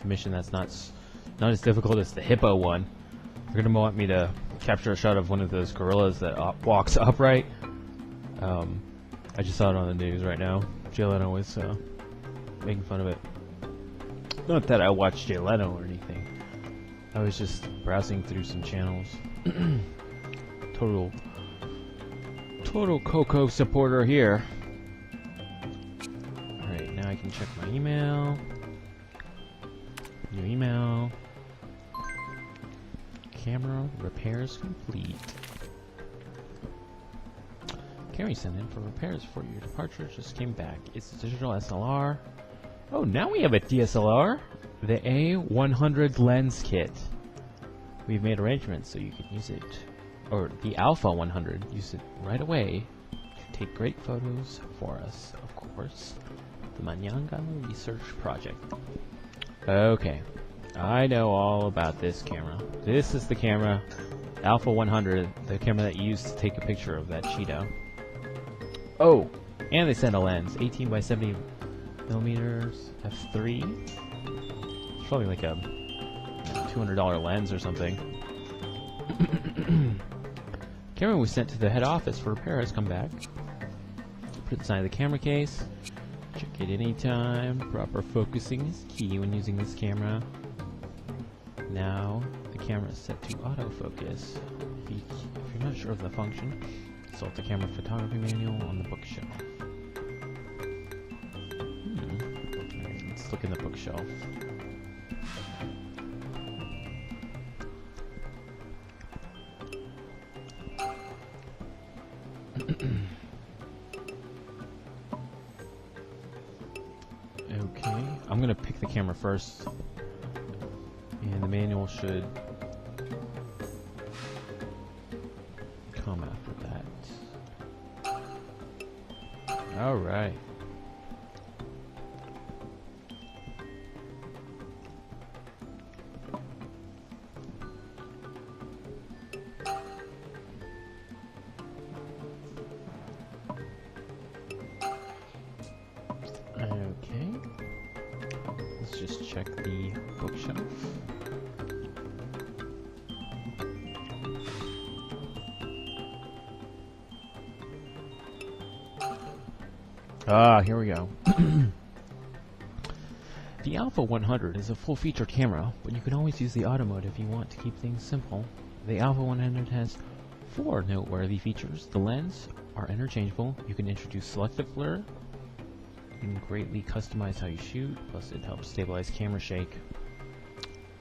mission that's not as difficult as the hippo one. You're gonna want me to capture a shot of one of those gorillas that walks upright. I just saw it on the news right now. Jay Leno was making fun of it. Not that I watched Jay Leno or anything. I was just browsing through some channels. Total Coco supporter here. Alright, now I can check my email. New email. Camera repairs complete. Carrie sent in for repairs for your departure. Just came back. It's a digital SLR. Oh, now we have a DSLR. The A100 lens kit. We've made arrangements so you can use it, or the Alpha 100, use it right away to take great photos for us, of course. The Manyanga Research Project. Okay, I know all about this camera. This is the camera, Alpha 100, the camera that you used to take a picture of that cheetah. Oh, and they sent a lens, 18 by 70 millimeters, f3. It's probably like a $200 lens or something. Camera was sent to the head office for repair has come back. Put it inside the camera case. Check it anytime. Proper focusing is key when using this camera. Now the camera is set to autofocus. If you're not sure of the function, consult the camera photography manual on the bookshelf. Alright, let's look in the bookshelf. Okay, I'm gonna pick the camera first, and the manual should come after that. Alright. Okay, let's just check the bookshelf. Here we go. The Alpha 100 is a full-featured camera, but you can always use the auto mode if you want to keep things simple. The Alpha 100 has 4 noteworthy features. The lens are interchangeable. You can introduce selective blur. You can greatly customize how you shoot, plus it helps stabilize camera shake.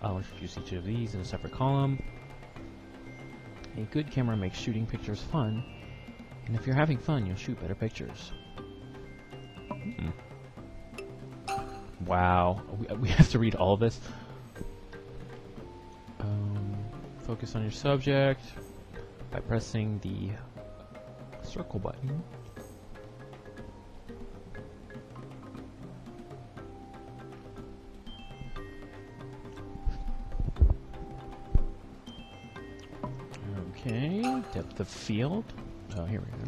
I'll introduce each of these in a separate column. A good camera makes shooting pictures fun, and if you're having fun, you'll shoot better pictures. Wow, we have to read all of this. Focus on your subject by pressing the circle button. Okay, depth of field. Oh, here we go.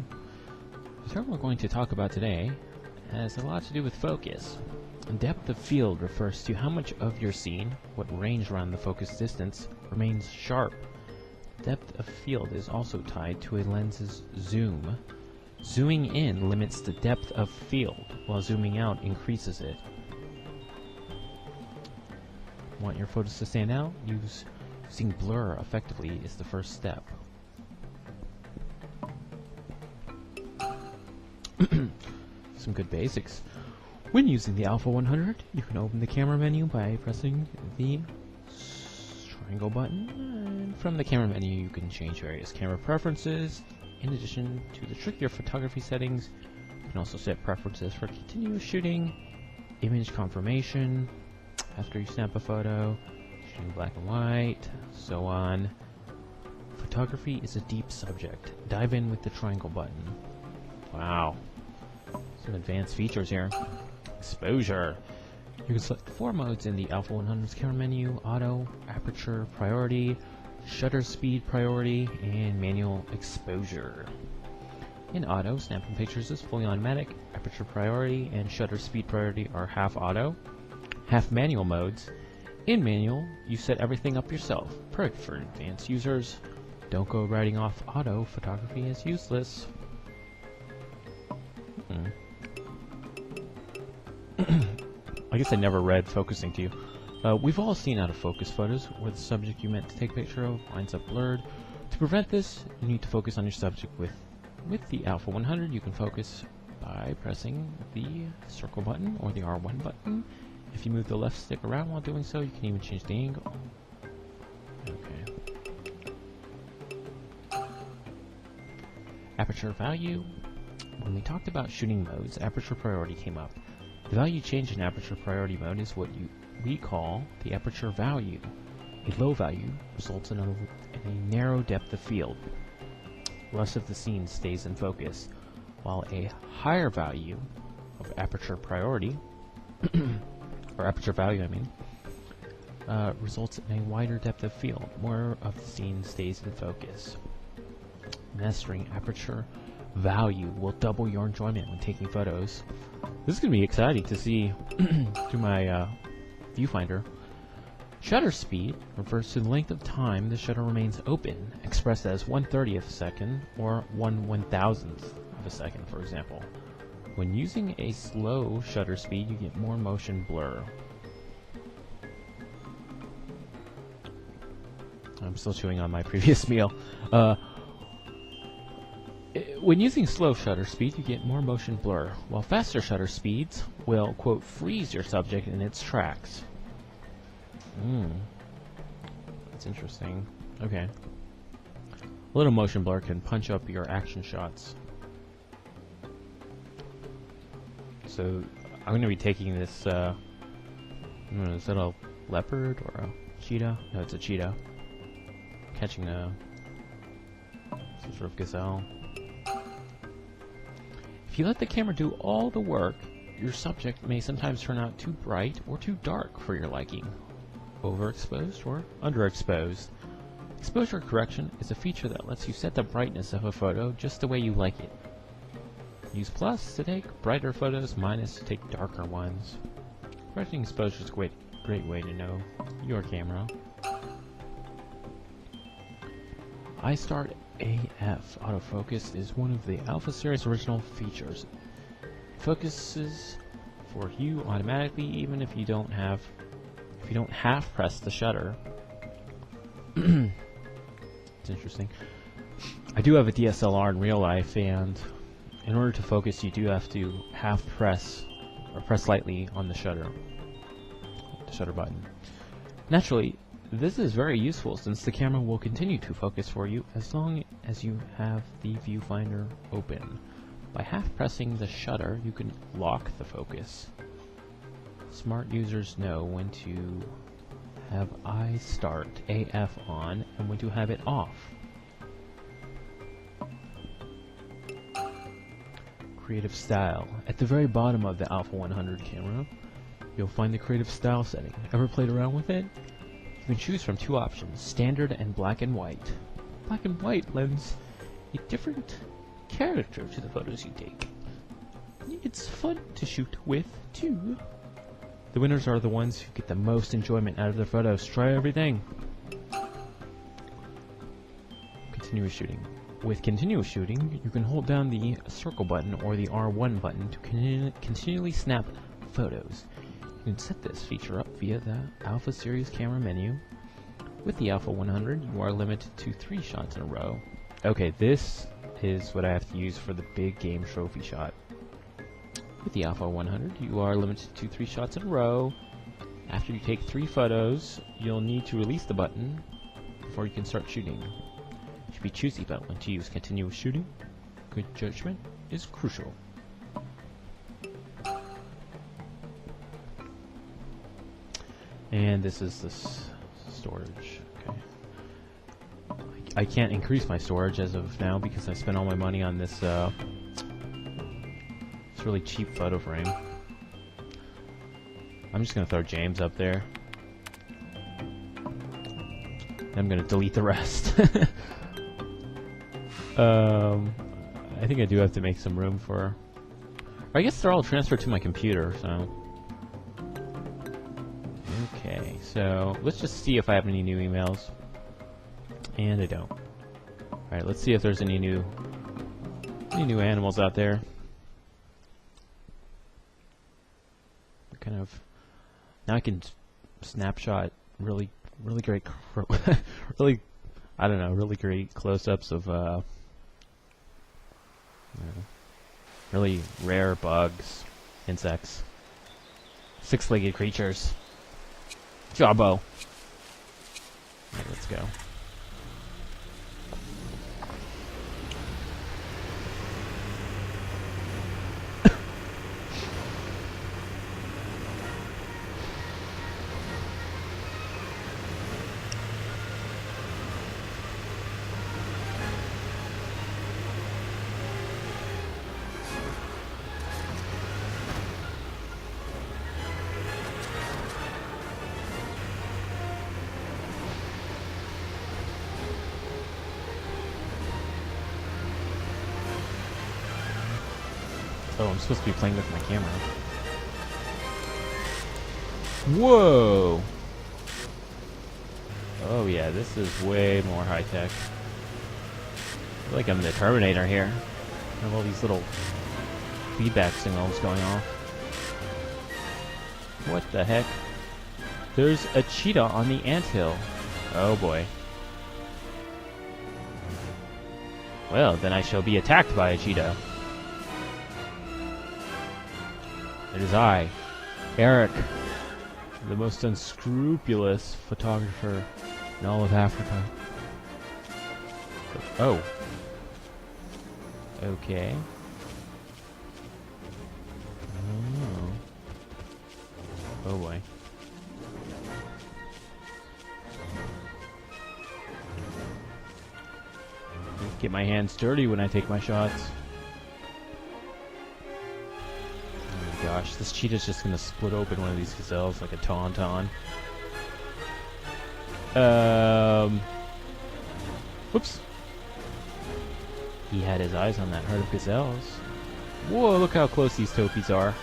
The term we're going to talk about today has a lot to do with focus. Depth of field refers to how much of your scene, what range around the focus distance, remains sharp. Depth of field is also tied to a lens's zoom. Zooming in limits the depth of field, while zooming out increases it. Want your photos to stand out? Using blur effectively is the first step. Some good basics. When using the Alpha 100, you can open the camera menu by pressing the triangle button, and from the camera menu you can change various camera preferences. In addition to the trickier photography settings, you can also set preferences for continuous shooting, image confirmation, after you snap a photo, shooting black and white, so on. Photography is a deep subject. Dive in with the triangle button. Wow. Some advanced features here. Exposure. You can select 4 modes in the Alpha 100's camera menu: auto, aperture priority, shutter speed priority, and manual exposure. In auto, snapping pictures is fully automatic. Aperture priority and shutter speed priority are half auto. Half manual modes In manual, you set everything up yourself. Perfect for advanced users. Don't go writing off auto photography as useless. I guess I never read focusing to you. We've all seen out of focus photos where the subject you meant to take a picture of winds up blurred. To prevent this, you need to focus on your subject with the Alpha 100. You can focus by pressing the circle button or the R1 button. If you move the left stick around while doing so, you can even change the angle. Okay. Aperture value. When we talked about shooting modes, aperture priority came up. The value change in aperture priority mode is what we call the aperture value. A low value results in a narrow depth of field. Less of the scene stays in focus, while a higher value of aperture priority, or aperture value I mean, results in a wider depth of field. More of the scene stays in focus. Mastering aperture value will double your enjoyment when taking photos. This is going to be exciting to see through my viewfinder. Shutter speed refers to the length of time the shutter remains open, expressed as 1/30th of a second or 1/1000th of a second, for example. When using a slow shutter speed, you get more motion blur. I'm still chewing on my previous meal. When using slow shutter speed, you get more motion blur, while faster shutter speeds will, quote, freeze your subject in its tracks. That's interesting. Okay. A little motion blur can punch up your action shots. So, I'm going to be taking this, is that a leopard or a cheetah? No, it's a cheetah. Catching some sort of gazelle. If you let the camera do all the work, your subject may sometimes turn out too bright or too dark for your liking. Overexposed or underexposed. Exposure correction is a feature that lets you set the brightness of a photo just the way you like it. Use plus to take brighter photos, minus to take darker ones. Correcting exposure is a great way to know your camera. iStart AF autofocus is one of the Alpha series original features. It focuses for you automatically even if you don't half press the shutter. It's interesting. I do have a DSLR in real life, and in order to focus you do have to half press or press lightly on the shutter button. Naturally, this is very useful since the camera will continue to focus for you as long as you have the viewfinder open. By half pressing the shutter, you can lock the focus. Smart users know when to have iStart AF on and when to have it off. Creative style. At the very bottom of the Alpha 100 camera, you'll find the creative style setting. Ever played around with it? You can choose from two options, standard and black and white. Black and white lends a different character to the photos you take. It's fun to shoot with, too. The winners are the ones who get the most enjoyment out of their photos. Try everything. Continuous shooting. With continuous shooting, you can hold down the circle button or the R1 button to continually snap photos. You can set this feature up via the Alpha series camera menu. With the Alpha 100, you are limited to 3 shots in a row. Okay, this is what I have to use for the big game trophy shot. With the Alpha 100, you are limited to 3 shots in a row. After you take 3 photos, you'll need to release the button before you can start shooting. You should be choosy about when to use continuous shooting. Good judgment is crucial. And this is this storage. Okay. I can't increase my storage as of now because I spent all my money on this really cheap photo frame. I'm just gonna throw James up there. I'm gonna delete the rest. I think I do have to make some room for... I guess they're all transferred to my computer, so... Okay. Okay, so let's just see if I have any new emails. And I don't. Alright, let's see if there's any new animals out there. Kind of. Now I can snapshot really great, really great close-ups of really rare bugs, insects, six-legged creatures. Jawbo. Alright, let's go. Oh, I'm supposed to be playing with my camera. Whoa! Oh yeah, this is way more high-tech. I feel like I'm the Terminator here. I have all these little feedback signals going off. What the heck? There's a cheetah on the anthill. Oh boy. Well, then I shall be attacked by a cheetah. It is I, Eric, the most unscrupulous photographer in all of Africa. Oh. Okay. Oh. Oh boy. Get my hands dirty when I take my shots. Gosh, this cheetah's just gonna split open one of these gazelles like a tauntaun. Whoops. He had his eyes on that herd of gazelles. Whoa, look how close these topies are.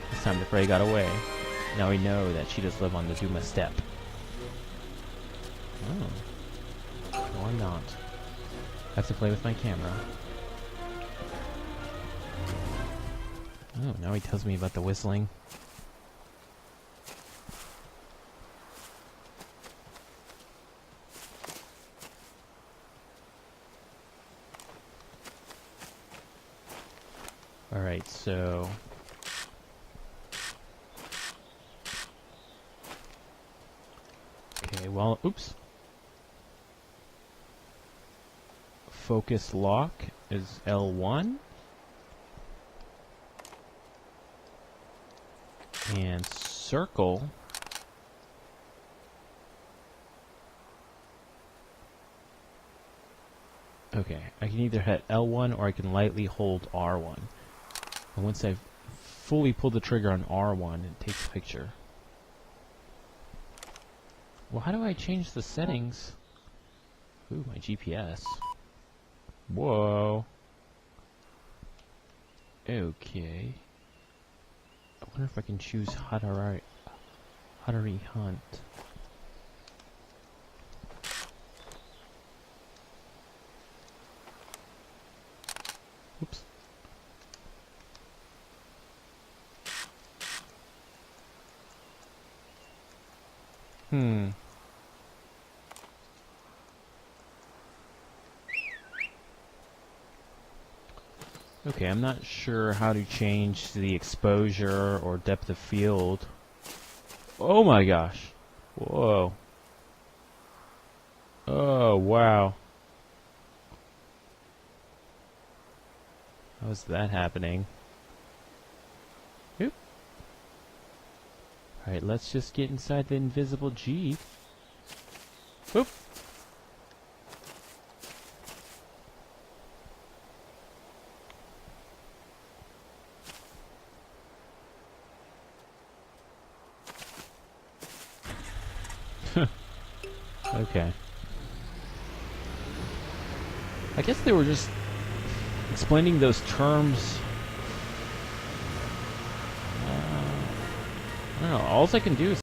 This time the prey got away. Now we know that cheetahs live on the Duma steppe. Oh. Or not. I have to play with my camera. Oh, now he tells me about the whistling. Alright, so... Okay, well, oops. Focus lock is L1. And circle okay, I can either hit L1 or I can lightly hold R1. And once I've fully pulled the trigger on R1, it takes a picture. Well, how do I change the settings? Ooh, my GPS. Whoa. Okay. I wonder if I can choose Hatari Hunt. Oops. Okay, I'm not sure how to change the exposure or depth of field. Oh my gosh. Whoa. Oh, wow. How's that happening? Oop. Alright, let's just get inside the invisible Jeep. Oop. Okay. I guess they were just explaining those terms. I don't know. All I can do is